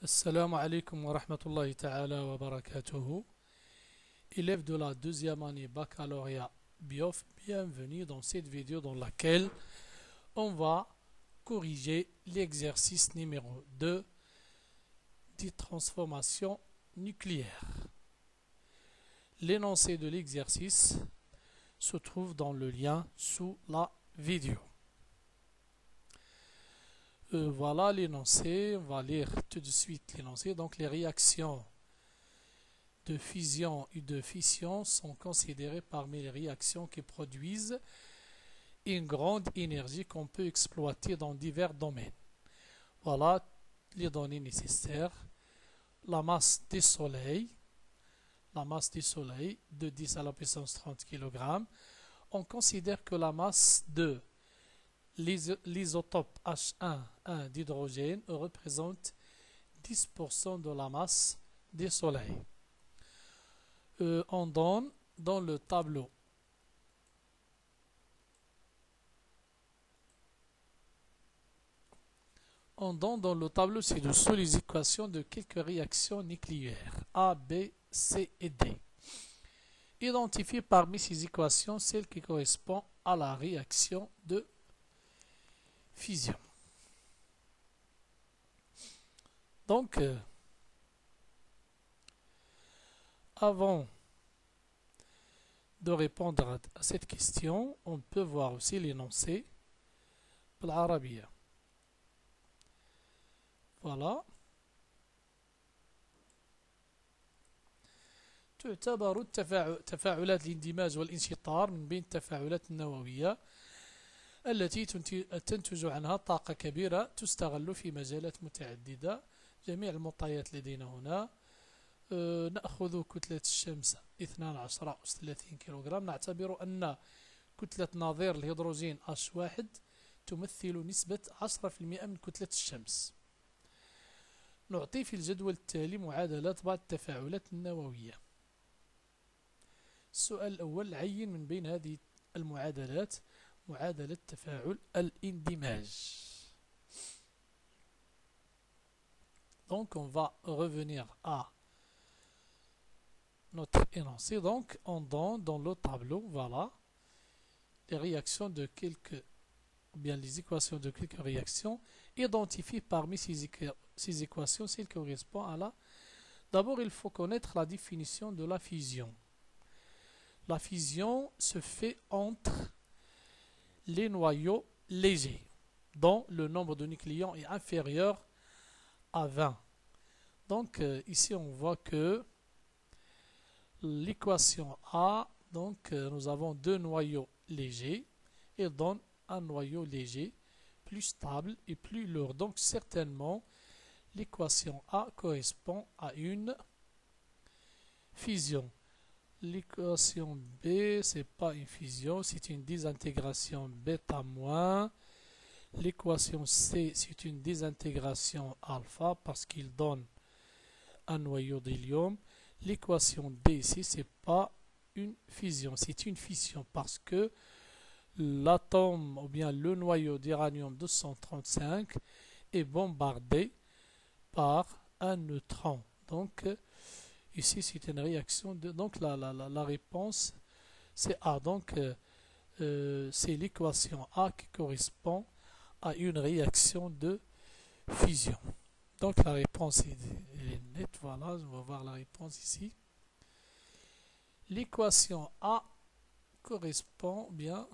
Assalamu alaikum wa rahmatullahi ta'ala wa barakatuhu. Élèves de la deuxième année baccalauréat BIOF, bienvenue dans cette vidéo dans laquelle on va corriger l'exercice numéro 2 des transformations nucléaires. L'énoncé de l'exercice se trouve dans le lien sous la vidéo. Voilà l'énoncé, on va lire tout de suite l'énoncé. Donc les réactions de fusion et de fission sont considérées parmi les réactions qui produisent une grande énergie qu'on peut exploiter dans divers domaines. Voilà les données nécessaires. La masse du Soleil de 10 à la puissance 30 kg. On considère que la masse de l'isotope H1 d'hydrogène représente 10% de la masse du Soleil. On donne dans le tableau ci-dessous les équations de quelques réactions nucléaires A, B, C et D. Identifiez parmi ces équations celle qui correspond à la réaction de fusion. Donc, avant de répondre à cette question, on peut voir aussi l'énoncé بالعربية. Voilà. تعتبر تفاعلات الاندماج والانشطار من بين التفاعلات النووية التي تنتج عنها طاقة كبيرة تستغل في مجالات متعددة. جميع المعطيات لدينا هنا. نأخذ كتلة الشمس 12 أس 30 كيلوغرام. نعتبر أن كتلة نظير الهيدروجين H1 تمثل نسبة 10% من كتلة الشمس. نعطي في الجدول التالي معادلات بعض التفاعلات النووية. السؤال الأول: عين من بين هذه المعادلات معادلة تفاعل الاندماج. Donc on va revenir à notre énoncé. Donc on donne dans le tableau, voilà, les réactions de quelques, ou bien les équations de quelques réactions. Identifie parmi ces équations celles qui correspondent à la... D'abord, il faut connaître la définition de la fusion. La fusion se fait entre les noyaux légers, dont le nombre de nucléons est inférieur à 20. Donc ici on voit que l'équation A, donc nous avons deux noyaux légers et donne un noyau léger plus stable et plus lourd. Donc certainement l'équation A correspond à une fusion. L'équation B, c'est pas une fusion, c'est une désintégration bêta moins. L'équation C, c'est une désintégration alpha parce qu'il donne un noyau d'hélium. L'équation D ici, c'est pas une fusion, c'est une fission parce que l'atome ou bien le noyau d'uranium 235 est bombardé par un neutron. Donc ici c'est une réaction de, donc la réponse c'est A. Donc c'est l'équation A qui correspond à une réaction de fusion. Donc la réponse est nette. Voilà, on va voir la réponse ici. L'équation A correspond bien.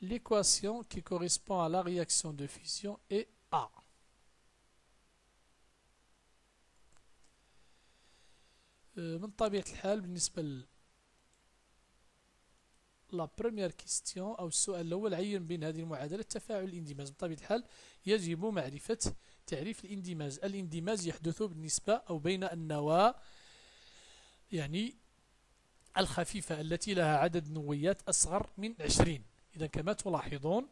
L'équation qui correspond à la réaction de fusion est A. من طبيعة الحال بالنسبة la première question أو السؤال الأول: عين بين هذه المعادلات تفاعل الاندماج. بطبيعة الحال يجب معرفة تعريف الاندماج. الاندماج يحدث بالنسبة أو بين النواة يعني الخفيفة التي لها عدد نويات أصغر من 20. إذا كما تلاحظون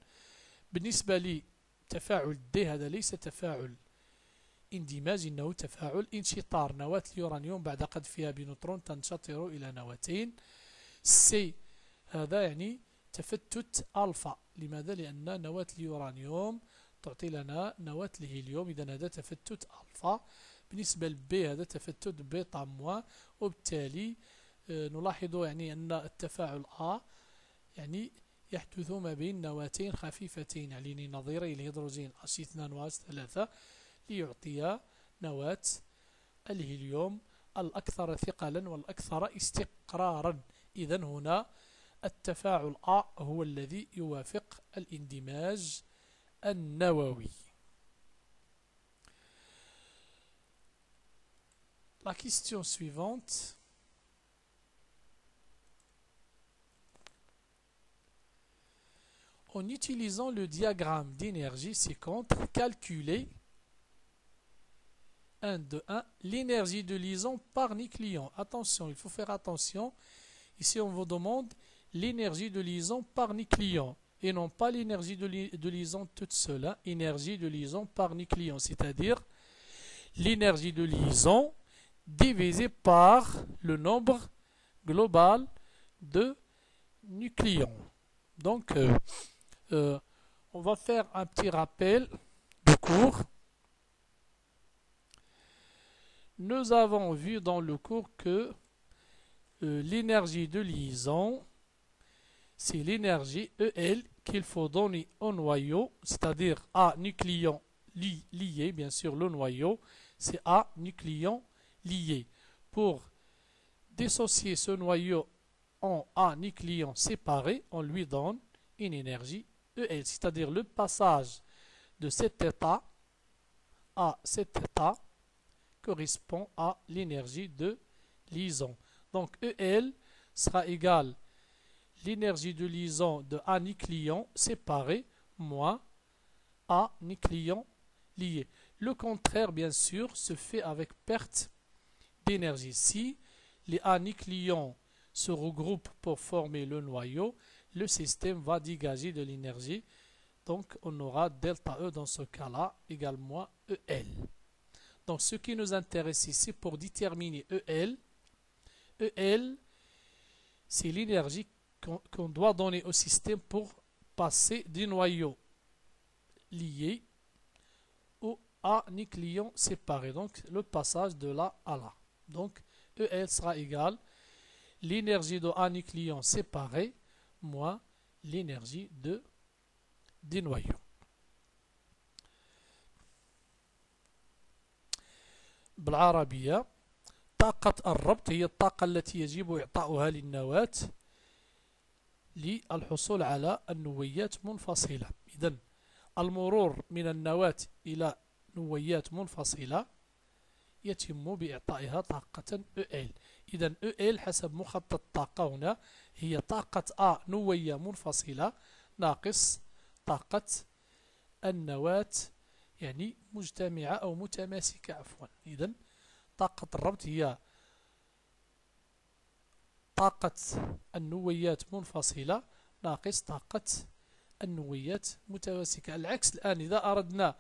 بالنسبة لتفاعل D هذا ليس تفاعل اندماج، إنه تفاعل انشطار. نواة اليورانيوم بعد قذفها بنيوترون تنشطر إلى نواتين. C هذا يعني تفتت ألفا. لماذا؟ لأن نواة اليورانيوم تعطي لنا نواة الهيليوم. إذا هذا تفتت ألفا. بالنسبة ل B هذا تفتت بيتا موان. وبالتالي نلاحظ يعني أن التفاعل A يعني يحدث ما بين نواتين خفيفتين يعني نظيري الهيدروجين H2O3 ليعطي نواة الهيليوم الأكثر ثقلا والأكثر استقرارا. إذن هنا التفاعل A هو الذي يوافق الاندماج النووي. La question suivante. En utilisant le diagramme d'énergie ci-contre, calculer 1, 2, 1, l'énergie de liaison par nucléon. Attention, il faut faire attention. Ici, on vous demande l'énergie de liaison par nucléon et non pas l'énergie de liaison toute seule. Hein. Énergie de liaison par nucléon, c'est-à-dire l'énergie de liaison divisé par le nombre global de nucléons. Donc, on va faire un petit rappel du cours. Nous avons vu dans le cours que l'énergie de liaison, c'est l'énergie EL qu'il faut donner au noyau, c'est-à-dire à nucléon lié, bien sûr le noyau, c'est à nucléon lié. Pour dissocier ce noyau en A nucléons séparés, on lui donne une énergie EL, c'est-à-dire le passage de cet état à cet état correspond à l'énergie de liaison. Donc EL sera égal l'énergie de liaison de A nucléon séparé moins A nucléon lié. Le contraire, bien sûr, se fait avec perte d'énergie. Si les A nucléons se regroupent pour former le noyau, le système va dégager de l'énergie. Donc, on aura delta E dans ce cas-là également EL. Donc, ce qui nous intéresse ici pour déterminer EL, c'est l'énergie qu'on doit donner au système pour passer du noyau lié au A nucléon séparé. Donc, le passage de là à là. Donc, EL sera égal l'énergie de A nucléon séparé moins l'énergie des noyaux. بالعربية طاقة الربط هي الطاقة التي يجب إعطاؤها للنواة للحصول على النويات منفصلة. إذن المرور من النواة إلى نويات منفصلة يتم بإعطائها طاقة EL. إذن EL حسب مخطط الطاقة هنا هي طاقة A نوية منفصلة ناقص طاقة النواة يعني مجتمعة أو متماسكة عفوا. إذن طاقة الربط هي طاقة النويات منفصلة ناقص طاقة النويات متماسكة. العكس الآن إذا أردنا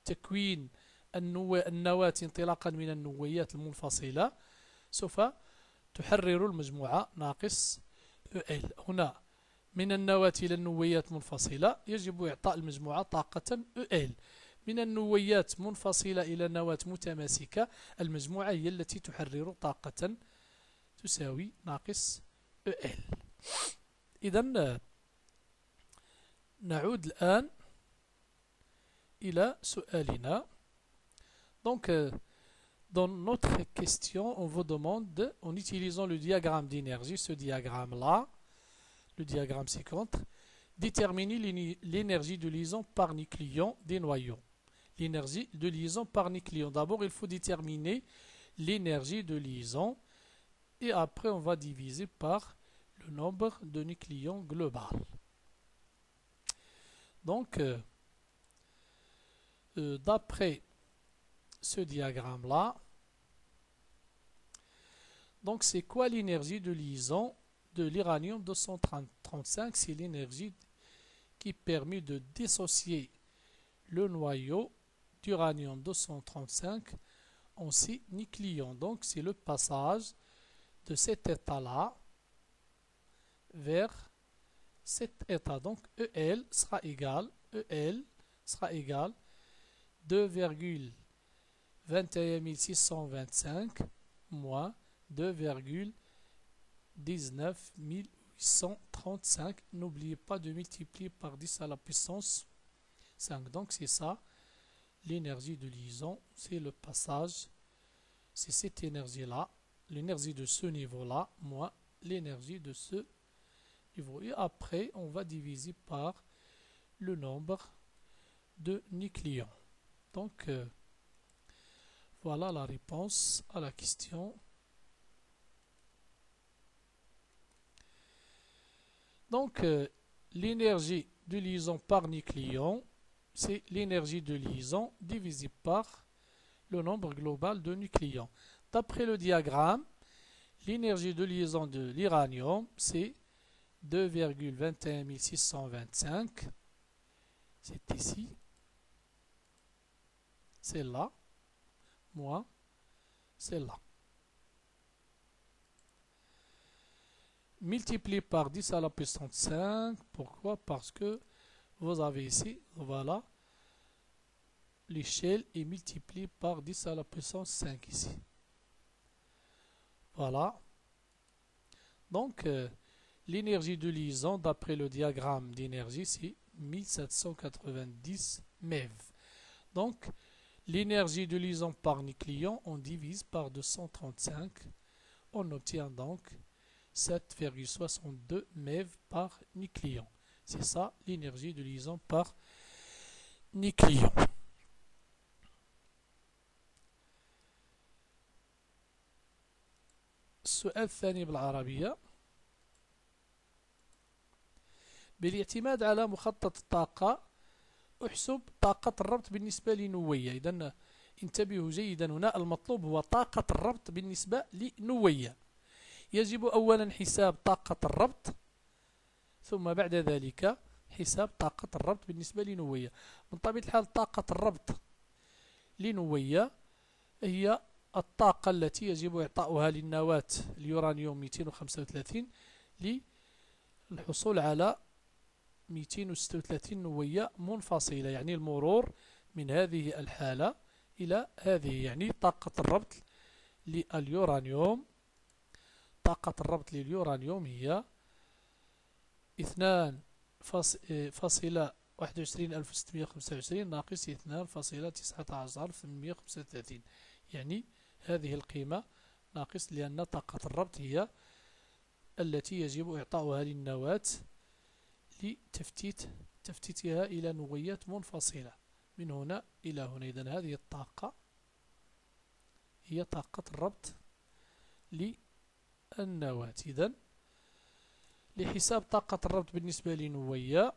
تكوين النواة انطلاقا من النويات المنفصلة سوف تحرر المجموعة ناقص EL. هنا من النواة إلى النويات منفصلة يجب إعطاء المجموعة طاقة EL. من النويات منفصلة إلى نواة متماسكة المجموعة هي التي تحرر طاقة تساوي ناقص EL. إذن نعود الآن إلى سؤالنا. Donc, dans notre question, on vous demande, en utilisant le diagramme d'énergie, ce diagramme-là, le diagramme ci-contre, déterminer l'énergie de liaison par nucléon des noyaux. L'énergie de liaison par nucléon. D'abord, il faut déterminer l'énergie de liaison et après, on va diviser par le nombre de nucléons global. Donc, d'après ce diagramme-là, donc c'est quoi l'énergie de liaison de l'uranium 235? C'est l'énergie qui permet de dissocier le noyau d'uranium 235 en 6 nucléons. Donc c'est le passage de cet état-là vers cet état. Donc EL sera égal sera égal 2,21625 moins 2,19835. N'oubliez pas de multiplier par 10 à la puissance 5. Donc c'est ça, l'énergie de liaison, c'est le passage, c'est cette énergie-là, l'énergie de ce niveau-là, moins l'énergie de ce niveau. Et après, on va diviser par le nombre de nucléons. Donc, voilà la réponse à la question. Donc, l'énergie de liaison par nucléon, c'est l'énergie de liaison divisée par le nombre global de nucléons. D'après le diagramme, l'énergie de liaison de l'uranium, c'est 2,21625. C'est ici. C'est là. Moins celle-là. Multiplié par 10 à la puissance 5. Pourquoi? Parce que vous avez ici, voilà, l'échelle est multipliée par 10 à la puissance 5 ici. Voilà. Donc, l'énergie de liaison, d'après le diagramme d'énergie, c'est 1790 MeV. Donc, l'énergie de liaison par nucléon, on divise par 235. On obtient donc 7,62 MeV par nucléon. C'est ça l'énergie de liaison par nucléon. السؤال الثاني بالعربية. بالاعتماد على مخطط الطاقة احسب طاقة الربط بالنسبة لنوية. إذن انتبهوا جيدا، هنا المطلوب هو طاقة الربط بالنسبة لنوية. يجب أولا حساب طاقة الربط، ثم بعد ذلك حساب طاقة الربط بالنسبة لنوية. من طبيعة الحال طاقة الربط لنوية هي الطاقة التي يجب إعطاؤها للنواة اليورانيوم 235 للحصول على 236 نوية منفصلة، يعني المرور من هذه الحالة إلى هذه. يعني طاقة الربط لليورانيوم، طاقة الربط لليورانيوم هي 2,21625 ناقص 2,19835. يعني هذه القيمة ناقص، لأن طاقة الربط هي التي يجب إعطاؤها للنواة لتفتيتها إلى نويات منفصلة من هنا إلى هنا. إذن هذه الطاقة هي طاقة الربط للنواة. إذن لحساب طاقة الربط بالنسبة لنوية،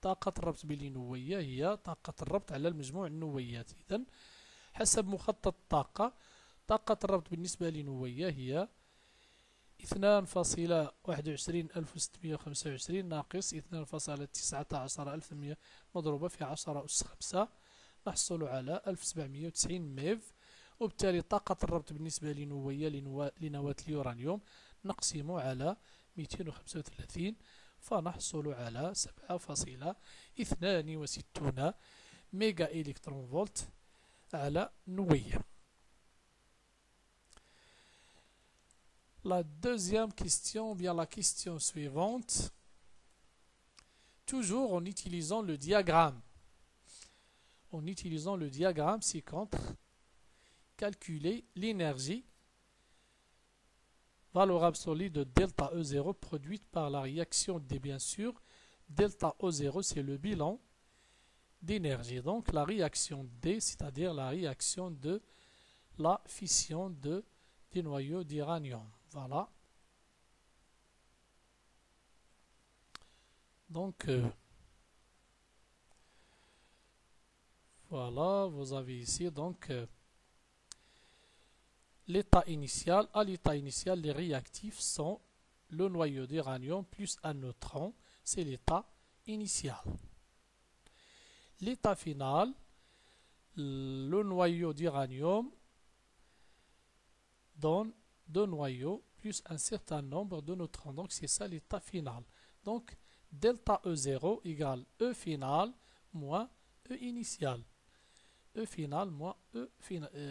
طاقة الربط بالنوية هي طاقة الربط على المجموع النويات. إذن حسب مخطط الطاقة، طاقة الربط بالنسبة لنوية هي 2,21625 ناقص 2,19800 مضروبة في 10 أس 5، نحصل على 1790 ميف. وبالتالي طاقة الربط بالنسبة لنوية لنواة اليورانيوم نقسم على 235، فنحصل على 7,62 ميجا إلكترون فولت على نوية. La deuxième question, bien la question suivante, toujours en utilisant le diagramme. En utilisant le diagramme ci-contre, calculer l'énergie valeur absolue de delta E0 produite par la réaction D. Bien sûr, delta E0 c'est le bilan d'énergie. Donc la réaction D, c'est-à-dire la réaction de la fission des noyaux d'uranium. Voilà. Donc, voilà, vous avez ici donc l'état initial. À l'état initial, les réactifs sont le noyau d'uranium plus un neutron. C'est l'état initial. L'état final, le noyau d'uranium donne deux noyaux plus un certain nombre de neutrons. Donc c'est ça l'état final. Donc delta E0 égale E final moins E initial. E final moins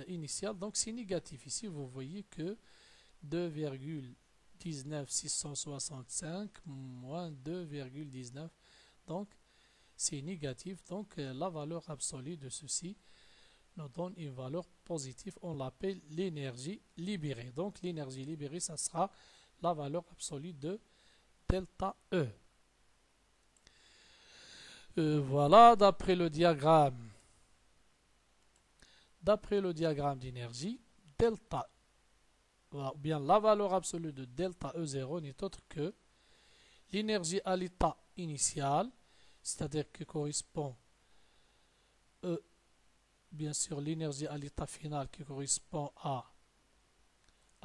initial, donc c'est négatif. Ici, vous voyez que 2,19665 moins 2,19, donc c'est négatif. Donc la valeur absolue de ceci nous donne une valeur positive. On l'appelle l'énergie libérée. Donc l'énergie libérée, ça sera la valeur absolue de delta E. Voilà, d'après le diagramme d'énergie, delta, ou bien la valeur absolue de delta E0 n'est autre que l'énergie à l'état initial, c'est-à-dire que correspond bien sûr l'énergie à l'état final qui correspond à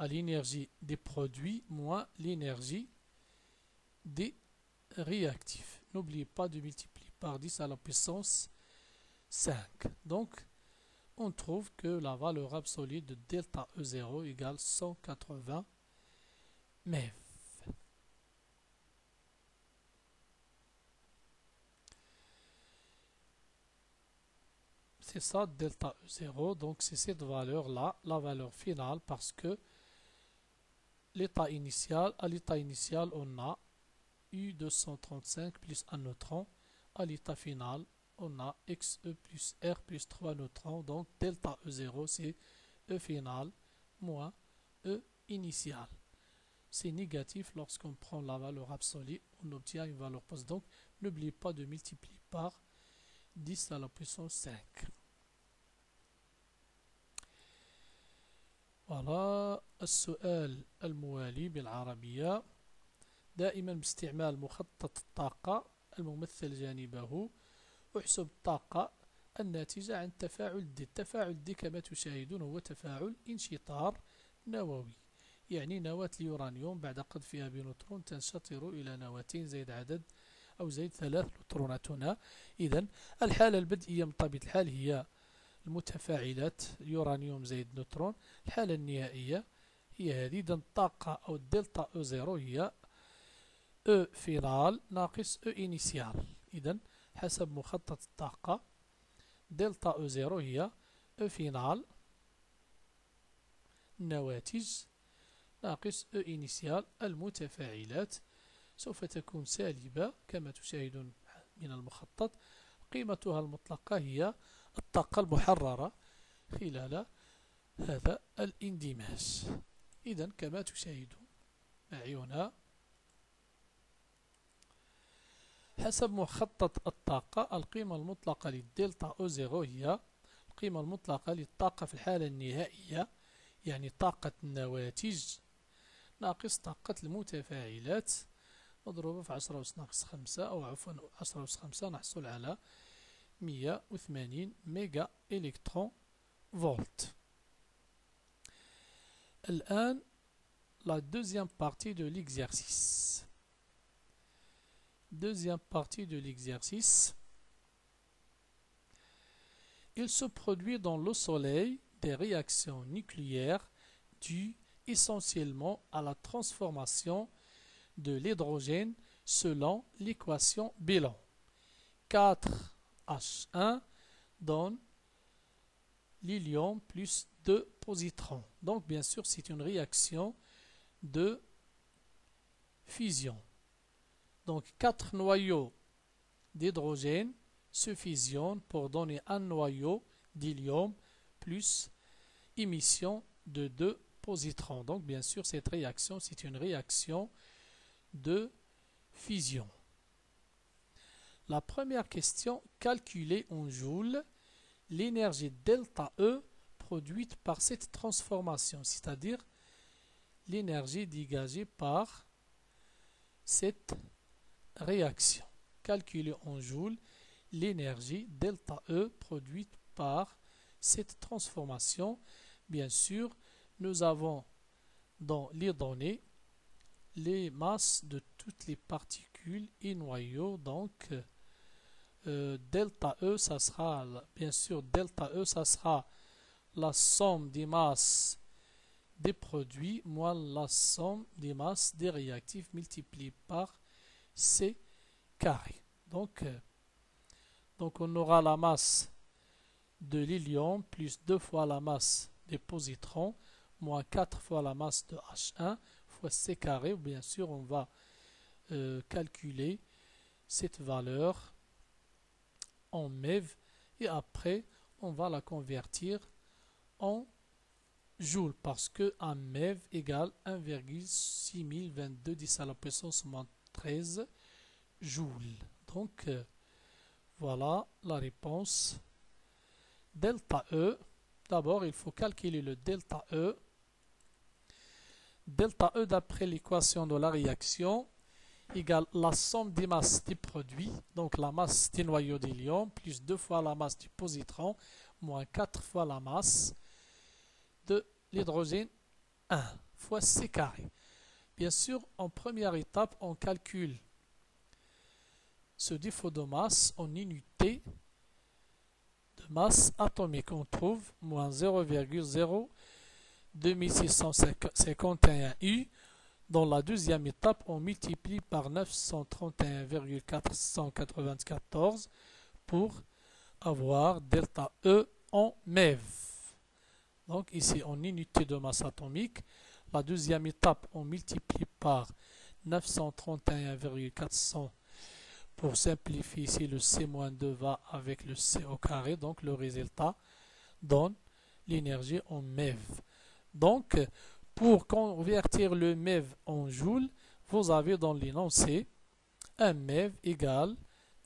l'énergie des produits moins l'énergie des réactifs. N'oubliez pas de multiplier par 10 à la puissance 5. Donc, on trouve que la valeur absolue de delta E0 égale 180 MeV. C'est ça delta E0, donc c'est cette valeur-là, la valeur finale, parce que à l'état initial, on a U235 plus un neutron. À l'état final, on a XE plus R plus 3 neutrons. Donc delta E0, c'est E final moins E initial. C'est négatif lorsqu'on prend la valeur absolue, on obtient une valeur positive. Donc n'oubliez pas de multiplier par 10 à la puissance 5. voilà السؤال الموالي بالعربية دائما باستعمال مخطط الطاقة الممثل جانبه احسب الطاقة الناتجة عن تفاعل D. تفاعل D كما تشاهدون هو تفاعل انشطار نووي، يعني نواة اليورانيوم بعد قذفها بنوترون تنشطر إلى نواتين زائد عدد أو زائد 3 نوترونات هنا. إذن الحالة البدئية من طبيعة الحال هي المتفاعلات يورانيوم زائد نوترون. الحالة النهائية هي هذه. إذن الطاقة أو الدلتا E0 هي E فينال ناقص E إنيسيال. إذن حسب مخطط الطاقة دلتا E0 هي E فينال النواتج ناقص E إنيسيال المتفاعلات، سوف تكون سالبة كما تشاهدون من المخطط. قيمتها المطلقة هي الطاقة المحررة خلال هذا الاندماج. إذن كما تشاهدون معي هنا حسب مخطط الطاقة القيمة المطلقة للدلتا O0 هي القيمة المطلقة للطاقة في الحالة النهائية، يعني طاقة النواتج ناقص طاقة المتفاعلات مضروبة في 10 أس ناقص 5 أو عفوا 10 أس 5 نحصل على 180 ميجا إلكترون فولت. الآن la deuxième partie de l'exercice. Deuxième partie de l'exercice. Il se produit dans le Soleil des réactions nucléaires dues essentiellement à la transformation de l'hydrogène selon l'équation bilan. 4H1 donne l'hélium plus 2 positrons. Donc bien sûr c'est une réaction de fusion. Donc 4 noyaux d'hydrogène se fusionnent pour donner un noyau d'hélium plus émission de 2 positrons. Donc bien sûr cette réaction c'est une réaction de fusion. La première question, calculer en joules l'énergie delta E produite par cette transformation, c'est-à-dire l'énergie dégagée par cette réaction. Calculer en joules l'énergie delta E produite par cette transformation. Bien sûr, nous avons dans les données les masses de toutes les particules et noyaux. Donc delta E, ça sera bien sûr delta E, ça sera la somme des masses des produits moins la somme des masses des réactifs multiplié par C carré. Donc on aura la masse de l'hélium plus 2 fois la masse des positrons moins 4 fois la masse de H1 fois C carré. Bien sûr, on va calculer cette valeur en MeV et après on va la convertir en joules parce que un MeV égale 1,6022 10 à la puissance moins 13 joules. Donc voilà la réponse. Delta E, d'abord il faut calculer le delta E. Delta E d'après l'équation de la réaction égale la somme des masses des produits, donc la masse des noyaux d'hélium plus 2 fois la masse du positron moins 4 fois la masse de l'hydrogène 1 fois C carré. Bien sûr, en première étape, on calcule ce défaut de masse en unités de masse atomique. On trouve moins 0,02651 U. Dans la deuxième étape, on multiplie par 931,494 pour avoir delta E en MeV. Donc ici, en unité de masse atomique. La deuxième étape, on multiplie par 931,400 pour simplifier ici le C-2 va avec le C au carré. Donc le résultat donne l'énergie en MeV. Donc pour convertir le MeV en joules, vous avez dans l'énoncé un MeV égale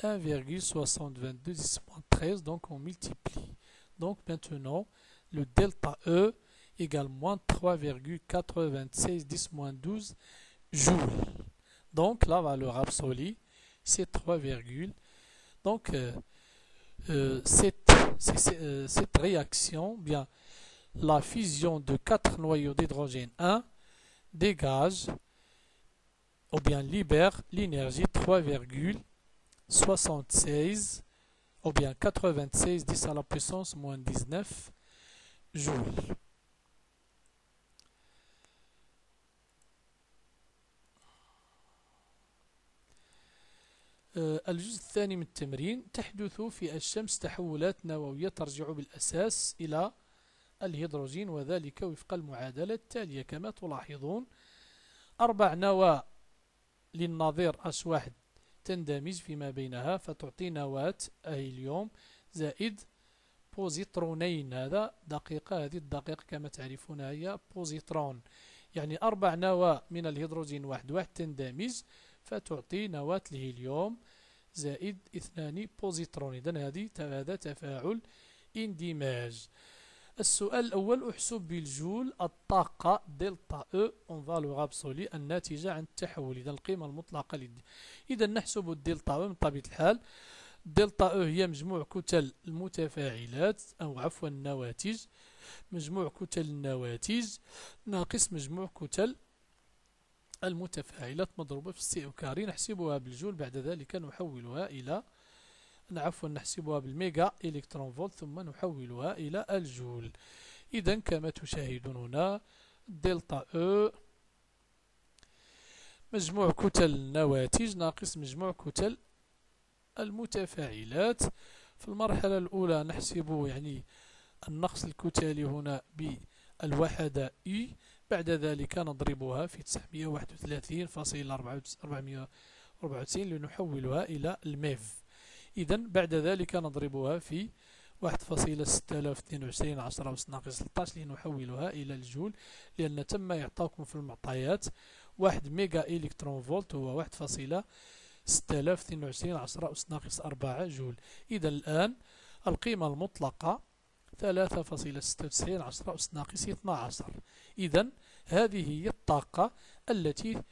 1,622 10-13. Donc on multiplie. Donc maintenant le delta E égale moins 3,96 10-12 joules. Donc la valeur absolue c'est 3, donc cette réaction, bien la fusion de 4 noyaux d'hydrogène 1 dégage ou bien libère l'énergie 3,76 ou bien 96 10 à la puissance moins 19 joules. الجزء الثاني من التمرين تحدث في الشمس تحولات نووية ترجع بالأساس إلى الهيدروجين وذلك وفق المعادلة التالية كما تلاحظون 4 نواة للنظير H1 تندمج فيما بينها فتعطي نواة هيليوم زائد بوزيترونين. هذا دقيقة، هذه الدقيقة كما تعرفون هي بوزيترون، يعني 4 نواة من الهيدروجين واحد تندمج فتعطي نواة الهيليوم زائد 2 بوزيترون. إذن هذا تفاعل اندماج. السؤال الأول أحسب بالجول الطاقة دلتا E en valeur absolue الناتجة عن التحول. إذن القيمة المطلقة إذا نحسب الدلتا E من طبيعة الحال. دلتا E هي مجموع كتل المتفاعلات أو عفوا النواتج، مجموع كتل النواتج ناقص مجموع كتل المتفاعلات مضروبة في السي او كاري. نحسبها بالجول، بعد ذلك نحولها إلى نحسبها بالميجا إلكترون فولت ثم نحولها إلى الجول. إذا كما تشاهدون هنا دلتا E مجموع كتل النواتج ناقص مجموع كتل المتفاعلات. في المرحلة الأولى نحسب يعني النقص الكتالي هنا بالوحدة E، بعد ذلك نضربها في 931.494 لنحولها إلى الميف. إذا بعد ذلك نضربها في 1.6022 10 أس ناقص 16 لنحولها إلى الجول، لأن تم إعطاكم في المعطيات 1 ميجا إلكترون فولت هو 1.6022 10 أس ناقص 4 جول. إذا الآن القيمة المطلقة 3.96 10 أس ناقص 12. إذا هذه هي الطاقة التي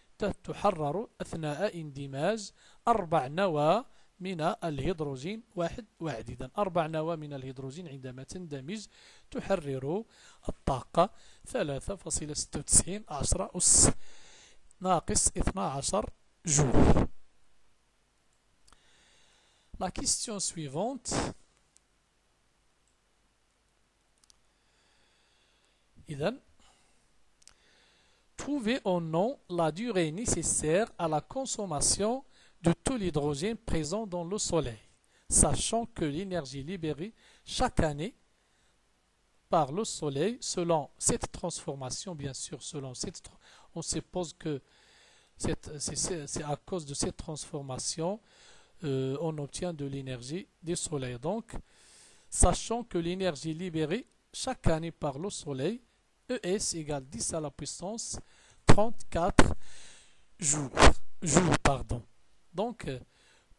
تحرر أثناء اندماج 4 نواة من الهيدروجين واحد. إذا 4 نواة من الهيدروجين عندما تندمج تحرر الطاقة 3.96 10 أس ناقص 12 جول. La question suivante. إذن trouvez au nom la durée nécessaire à la consommation de tout l'hydrogène présent dans le Soleil, sachant que l'énergie libérée chaque année par le Soleil, selon cette transformation, bien sûr, on suppose que c'est à cause de cette transformation, on obtient de l'énergie du Soleil. Donc, sachant que l'énergie libérée chaque année par le Soleil, ES égale 10 à la puissance 34 jours. Donc,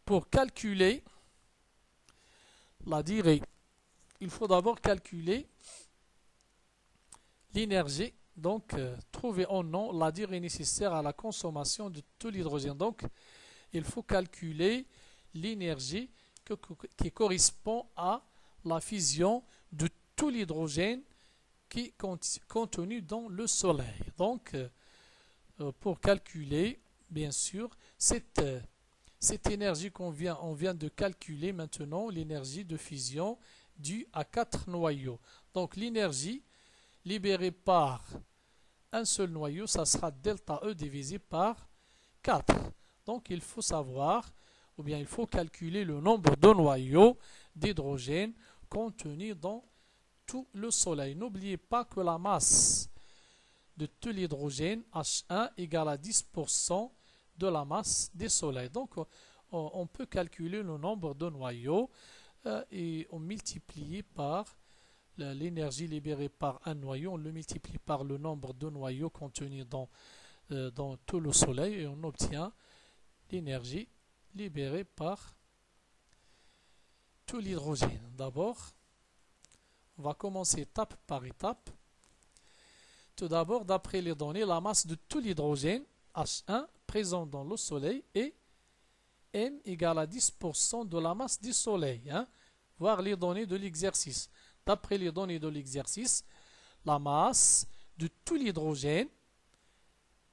pour calculer la durée, il faut d'abord calculer l'énergie. Donc, trouver en nom la durée nécessaire à la consommation de tout l'hydrogène. Donc, il faut calculer l'énergie qui correspond à la fusion de tout l'hydrogène qui est contenu dans le Soleil. Donc, pour calculer, bien sûr, cette énergie on vient de calculer maintenant, l'énergie de fusion due à 4 noyaux. Donc, l'énergie libérée par un seul noyau, ça sera delta E divisé par 4. Donc, il faut savoir, ou bien il faut calculer le nombre de noyaux d'hydrogène contenus dans tout le Soleil. N'oubliez pas que la masse de tout l'hydrogène H1 égale à 10% de la masse du Soleil. Donc, on peut calculer le nombre de noyaux et on multiplie par l'énergie libérée par un noyau, on le multiplie par le nombre de noyaux contenus dans tout le Soleil et on obtient l'énergie libérée par tout l'hydrogène. D'abord, on va commencer étape par étape. Tout d'abord, d'après les données, la masse de tout l'hydrogène H1 présent dans le Soleil est M égale à 10% de la masse du Soleil. Voir les données de l'exercice. D'après les données de l'exercice, la masse de tout l'hydrogène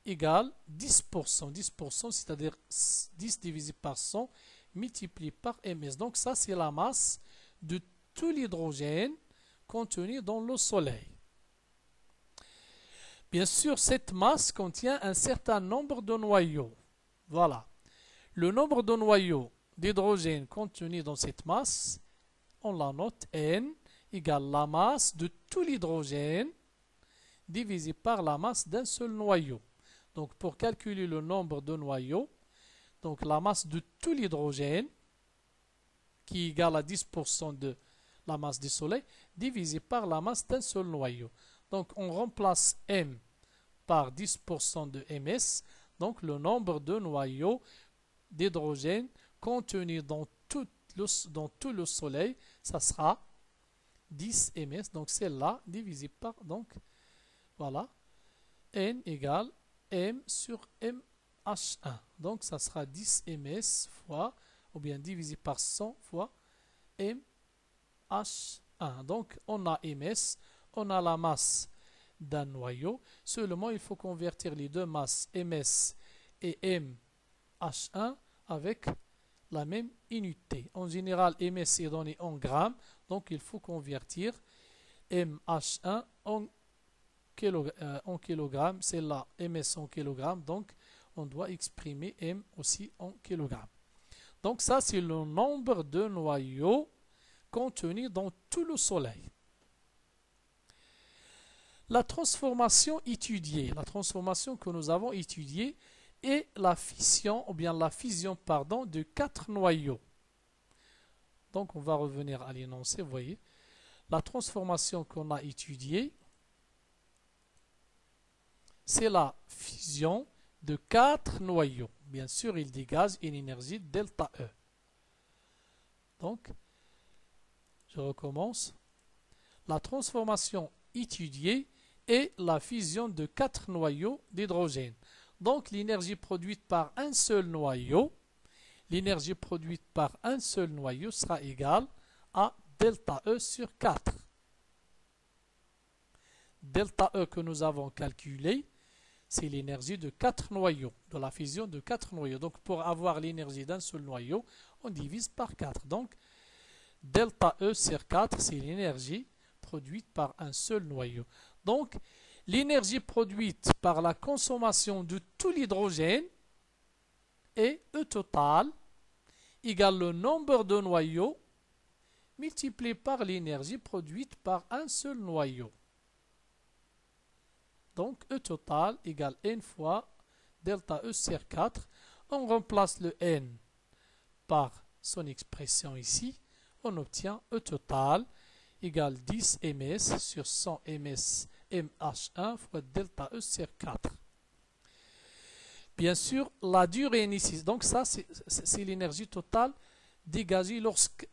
égale 10%. 10%, c'est-à-dire 10 divisé par 100 multiplié par ms. Donc ça, c'est la masse de tout l'hydrogène contenu dans le Soleil. Bien sûr, cette masse contient un certain nombre de noyaux. Voilà. Le nombre de noyaux d'hydrogène contenus dans cette masse, on la note N égale la masse de tout l'hydrogène divisé par la masse d'un seul noyau. Donc, pour calculer le nombre de noyaux, donc la masse de tout l'hydrogène, qui est égale à 10% de la masse du Soleil, divisé par la masse d'un seul noyau. Donc, on remplace M par 10% de ms. Donc, le nombre de noyaux d'hydrogène contenus dans tout le Soleil, ça sera 10 ms. Donc, c'est là divisé par, donc, voilà, N égale M sur MH1. Donc, ça sera 10 ms fois, ou bien divisé par 100 fois MH1. Donc, on a ms, on a la masse d'un noyau. Seulement, il faut convertir les deux masses ms et MH1 avec la même unité. En général, ms est donné en grammes, donc il faut convertir MH1 en kilogrammes. C'est là ms en kilogrammes, donc on doit exprimer M aussi en kilogrammes. Donc ça, c'est le nombre de noyaux contenus dans tout le Soleil. La transformation étudiée, la transformation que nous avons étudiée est la fission, de 4 noyaux. Donc on va revenir à l'énoncé, vous voyez. La transformation qu'on a étudiée, c'est la fusion de 4 noyaux. Bien sûr, il dégage une énergie delta E. Donc, je recommence. La transformation étudiée est la fusion de 4 noyaux d'hydrogène. Donc, l'énergie produite par un seul noyau, sera égale à delta E sur 4. Delta E que nous avons calculé, c'est l'énergie de 4 noyaux, de la fusion de 4 noyaux. Donc, pour avoir l'énergie d'un seul noyau, on divise par 4. Donc, delta E sur 4, c'est l'énergie produite par un seul noyau. Donc, l'énergie produite par la consommation de tout l'hydrogène et E total égale le nombre de noyaux multiplié par l'énergie produite par un seul noyau. Donc E total égale N fois delta E sur 4. On remplace le N par son expression ici. On obtient E total égale 10 ms sur 100 ms mH1 fois delta E sur 4. Bien sûr, la durée initiale, donc ça c'est l'énergie totale dégagée lorsque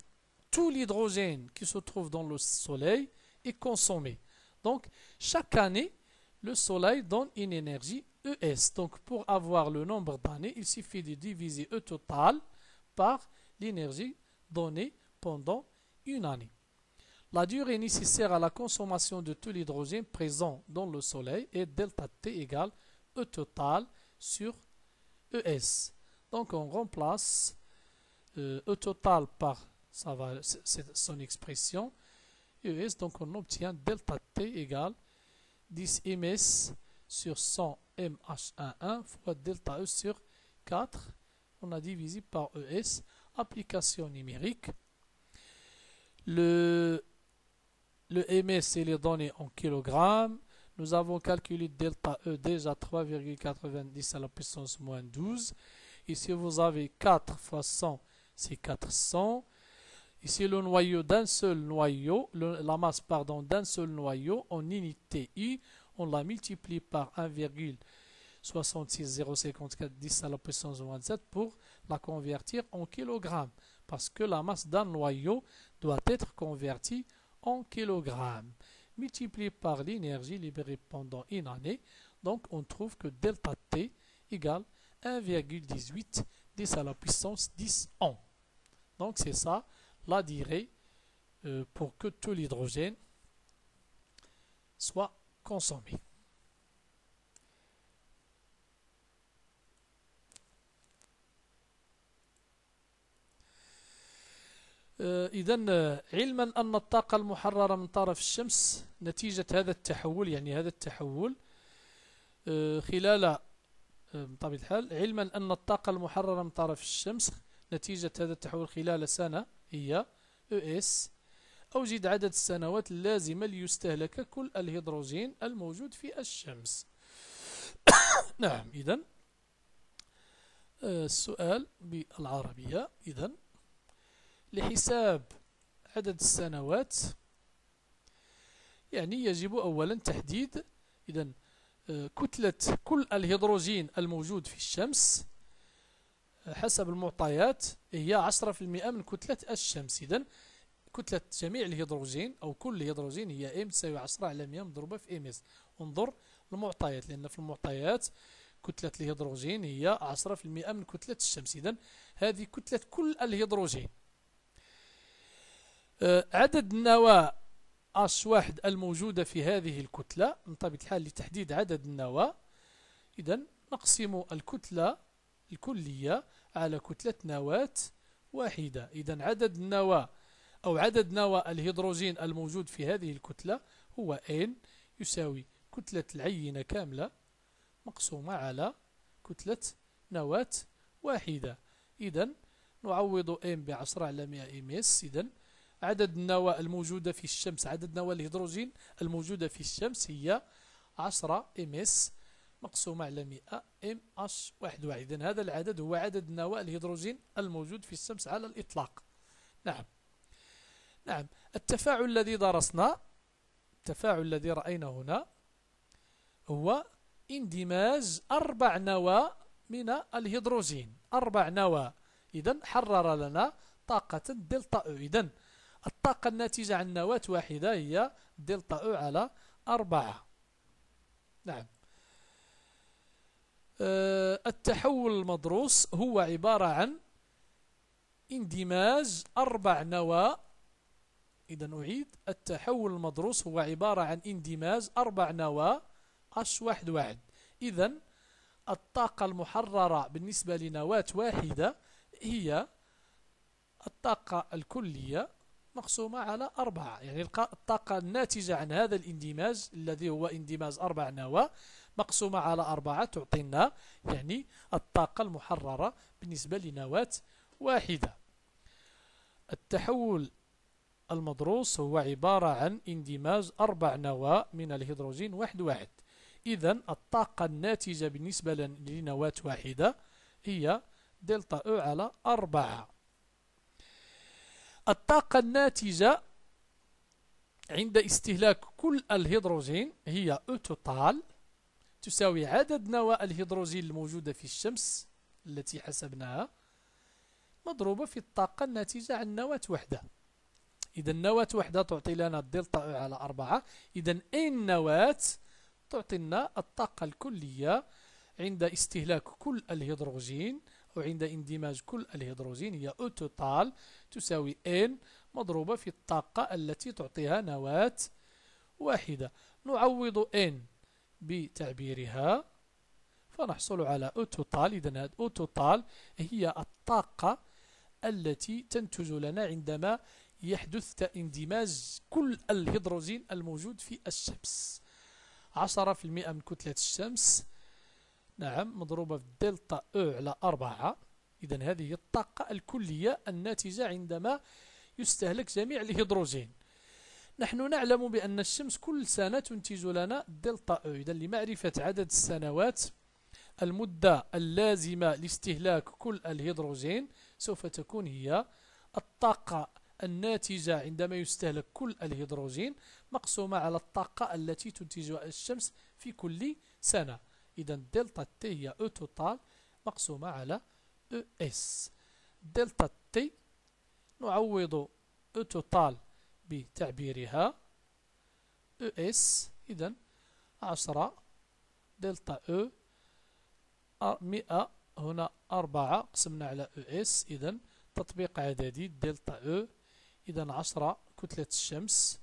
tout l'hydrogène qui se trouve dans le Soleil est consommé. Donc chaque année, le Soleil donne une énergie ES. Donc pour avoir le nombre d'années, il suffit de diviser E total par l'énergie donnée pendant une année. La durée nécessaire à la consommation de tout l'hydrogène présent dans le Soleil est delta T égale E total sur ES. Donc on remplace E total par c'est son expression ES. Donc on obtient delta T égale 10 ms sur 100 mH11 fois delta E sur 4. On a divisé par ES. Application numérique. Le ms c'est les données en kilogrammes. Nous avons calculé delta E déjà 3,90 à la puissance moins 12. Ici, vous avez 4 fois 100, c'est 400. Ici, le noyau d'un seul noyau, la masse d'un seul noyau en unité I, on l'a multiplié par 1,66054 10 à la puissance moins 7 pour la convertir en kilogrammes. Parce que la masse d'un noyau doit être convertie en kilogrammes, multiplié par l'énergie libérée pendant une année. Donc on trouve que delta T égale 1,18 10 à la puissance 10 ans. Donc c'est ça la durée pour que tout l'hydrogène soit consommé. إذن علما أن الطاقة المحررة من طرف الشمس نتيجة هذا التحول، يعني هذا التحول خلال بطبيعة الحال، علما أن الطاقة المحررة من طرف الشمس نتيجة هذا التحول خلال سنة هي ES. أوجد عدد السنوات اللازمة ليستهلك كل الهيدروجين الموجود في الشمس. نعم، إذن السؤال بالعربية. إذن لحساب عدد السنوات يعني يجب أولا تحديد إذن كتلة كل الهيدروجين الموجود في الشمس حسب المعطيات هي 10% من كتلة الشمس. إذن كتلة جميع الهيدروجين أو كل الهيدروجين هي M تساوي 10 على 100 مضروبة في MS. انظر المعطيات، لأن في المعطيات كتلة الهيدروجين هي 10% من كتلة الشمس. إذن هذه كتلة كل الهيدروجين. عدد النواة H1 الموجودة في هذه الكتلة من طبيعة الحال لتحديد عدد النواة. إذن نقسم الكتلة الكلية على كتلة نواة واحدة. إذن عدد النواة أو عدد نواة الهيدروجين الموجود في هذه الكتلة هو N يساوي كتلة العينة كاملة مقسومة على كتلة نواة واحدة. إذن نعوض M ب10 على 100 ms. إذن عدد النواة الموجودة في الشمس، عدد نواة الهيدروجين الموجودة في الشمس هي 10 ms مقسومة على 100 MH11. إذن هذا العدد هو عدد نواة الهيدروجين الموجود في الشمس على الإطلاق. نعم. التفاعل الذي درسنا، التفاعل الذي رأينا هنا هو اندماج 4 نواة من الهيدروجين، 4 نواة. إذن حرر لنا طاقة دلتا E. إذن الطاقة الناتجة عن نواة واحدة هي دلتا E على 4. نعم. التحول المدروس هو عبارة عن اندماج 4 نواة. إذن أعيد، التحول المدروس هو عبارة عن اندماج 4 نواة H11. إذن الطاقة المحررة بالنسبة لنواة واحدة هي الطاقة الكلية مقسومة على 4. يعني الطاقة الناتجة عن هذا الاندماج الذي هو اندماج 4 نواة مقسومة على 4 تعطينا يعني الطاقة المحررة بالنسبة لنواة واحدة. التحول المدروس هو عبارة عن اندماج 4 نواة من الهيدروجين واحد. إذن الطاقة الناتجة بالنسبة لنواة واحدة هي دلتا أو على 4. الطاقة الناتجة عند استهلاك كل الهيدروجين هي أو توتال تساوي عدد نواة الهيدروجين الموجودة في الشمس التي حسبناها مضروبة في الطاقة الناتجة عن نواة واحدة. إذا نواة واحدة تعطي لنا دلتا أو على 4. إذا أين نواة تعطي لنا الطاقة الكلية عند استهلاك كل الهيدروجين أو عند اندماج كل الهيدروجين هي أو توتال تساوي N مضروبة في الطاقة التي تعطيها نواة واحدة. نعوض N بتعبيرها فنحصل على أو توتال. إذا أو توتال هي الطاقة التي تنتج لنا عندما يحدث اندماج كل الهيدروجين الموجود في الشمس. 10% من كتلة الشمس نعم مضروبة في دلتا أو على 4. إذن هذه هي الطاقة الكلية الناتجة عندما يستهلك جميع الهيدروجين. نحن نعلم بأن الشمس كل سنة تنتج لنا دلتا أو. إذن لمعرفة عدد السنوات المدة اللازمة لاستهلاك كل الهيدروجين سوف تكون هي الطاقة الناتجة عندما يستهلك كل الهيدروجين مقسومة على الطاقة التي تنتجها الشمس في كل سنة. إذا دلتا تي هي أو توتال مقسومة على أو اس. دلتا تي نعوض أو توتال بتعبيرها أو اس. إذا 10 دلتا أو 100 هنا 4 قسمنا على أو اس. إذا تطبيق عددي دلتا أو. إذا 10 كتلة الشمس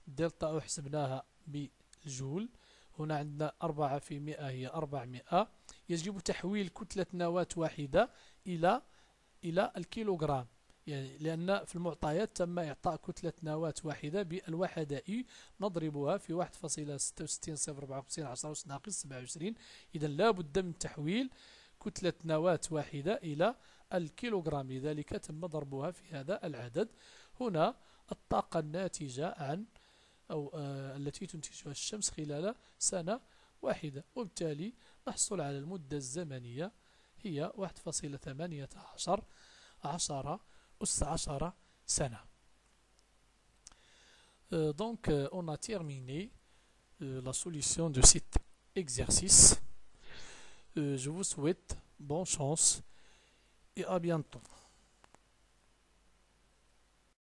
دلتا أو حسبناها بالجول. هنا عندنا 4% هي 400. يجب تحويل كتلة نواة واحدة إلى الكيلوغرام يعني لأن في المعطيات تم إعطاء كتلة نواة واحدة بالوحدة إي نضربها في 1.66054 إذا لا بد من تحويل كتلة نواة واحدة إلى الكيلوغرام. لذلك تم ضربها في هذا العدد. هنا الطاقة الناتجة عن أو التي تنتجها الشمس خلال سنة واحدة. وبالتالي نحصل على المدة الزمنية هي 1.18 أس 10 سنة. Donc on a terminé la solution de cet exercice. Je vous souhaite bonne chance et à bientôt.